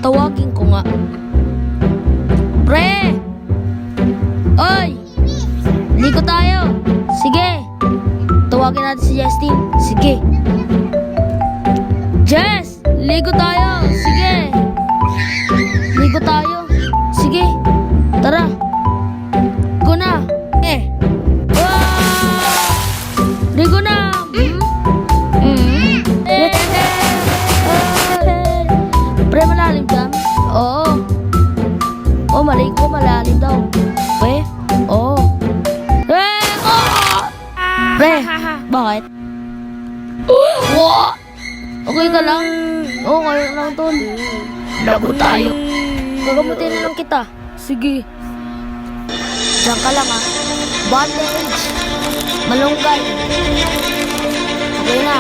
Tawagin ko nga. Pre! Oy! Ligo tayo! Sige! Tawagin natin si Justin. Sige! Jess! Ligo tayo! Sige! Ligo tayo! Sige! Tara! Ligo na! Wow! Ligo na! Pre, malalim dyan? Oo. Oh, maligo, malalim daw. Pre? Oo. Pre, bakit? Okay ka lang? Oo, kaya lang tol. Lago tayo. Gagamutin na lang kita. Sige. Diyan ka lang ha. Bandage. Malunggay. Okay na.